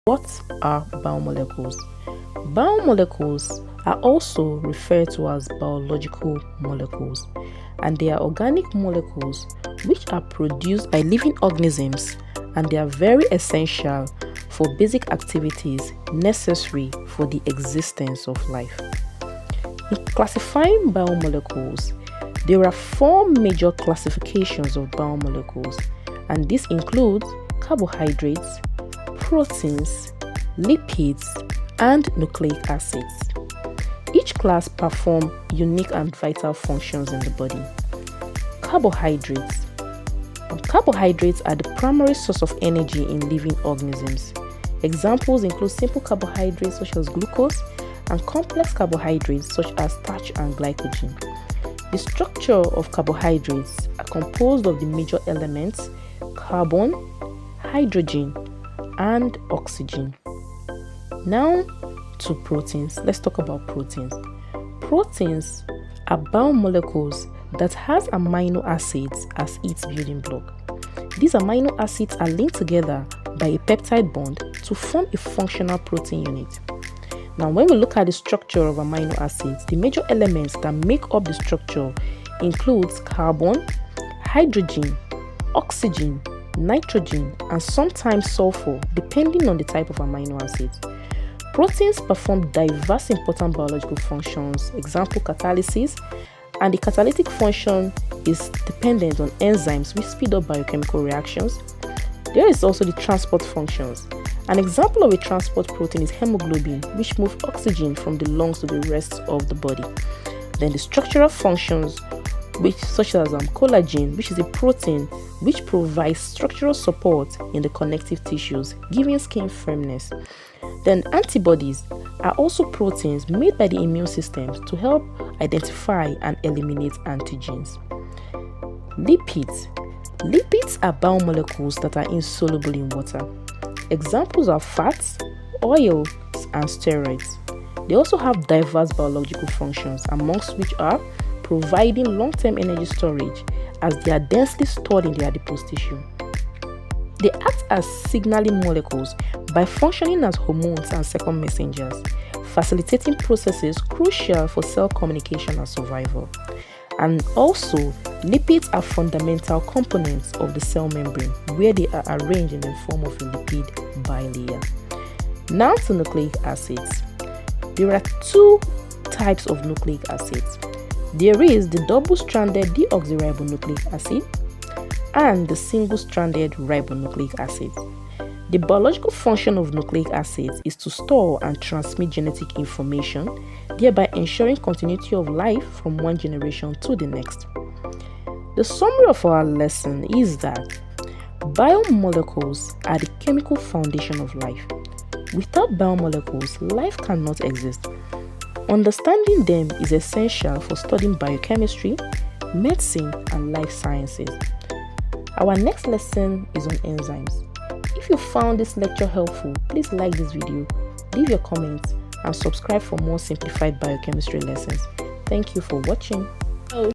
What are biomolecules? Biomolecules are also referred to as biological molecules, and they are organic molecules which are produced by living organisms, and they are very essential for basic activities necessary for the existence of life. In classifying biomolecules, there are 4 major classifications of biomolecules, and this includes carbohydrates, proteins, lipids, and nucleic acids. Each class performs unique and vital functions in the body. Carbohydrates. Carbohydrates are the primary source of energy in living organisms. Examples include simple carbohydrates such as glucose and complex carbohydrates such as starch and glycogen. The structure of carbohydrates are composed of the major elements carbon, hydrogen, and oxygen. Now to proteins. Let's talk about proteins. Proteins are biomolecules that has amino acids as its building block. These amino acids are linked together by a peptide bond to form a functional protein unit. Now, when we look at the structure of amino acids, the major elements that make up the structure includes carbon, hydrogen, oxygen, nitrogen, and sometimes sulfur, depending on the type of amino acids. Proteins perform diverse important biological functions, example catalysis, and the catalytic function is dependent on enzymes which speed up biochemical reactions. There is also the transport functions. An example of a transport protein is hemoglobin, which moves oxygen from the lungs to the rest of the body. Then the structural functions, such as collagen, which is a protein which provides structural support in the connective tissues, giving skin firmness. Then antibodies are also proteins made by the immune system to help identify and eliminate antigens. Lipids. Lipids are biomolecules that are insoluble in water. Examples are fats, oils, and steroids. They also have diverse biological functions, amongst which are providing long-term energy storage as they are densely stored in the adipose tissue. They act as signaling molecules by functioning as hormones and second messengers, facilitating processes crucial for cell communication and survival. And also, lipids are fundamental components of the cell membrane, where they are arranged in the form of a lipid bilayer. Now to nucleic acids. There are 2 types of nucleic acids. There is the double-stranded deoxyribonucleic acid and the single-stranded ribonucleic acid. The biological function of nucleic acids is to store and transmit genetic information, thereby ensuring continuity of life from one generation to the next. The summary of our lesson is that biomolecules are the chemical foundation of life. Without biomolecules, life cannot exist. Understanding them is essential for studying biochemistry, medicine, and life sciences. Our next lesson is on enzymes. If you found this lecture helpful, please like this video, leave your comments, and subscribe for more simplified biochemistry lessons. Thank you for watching.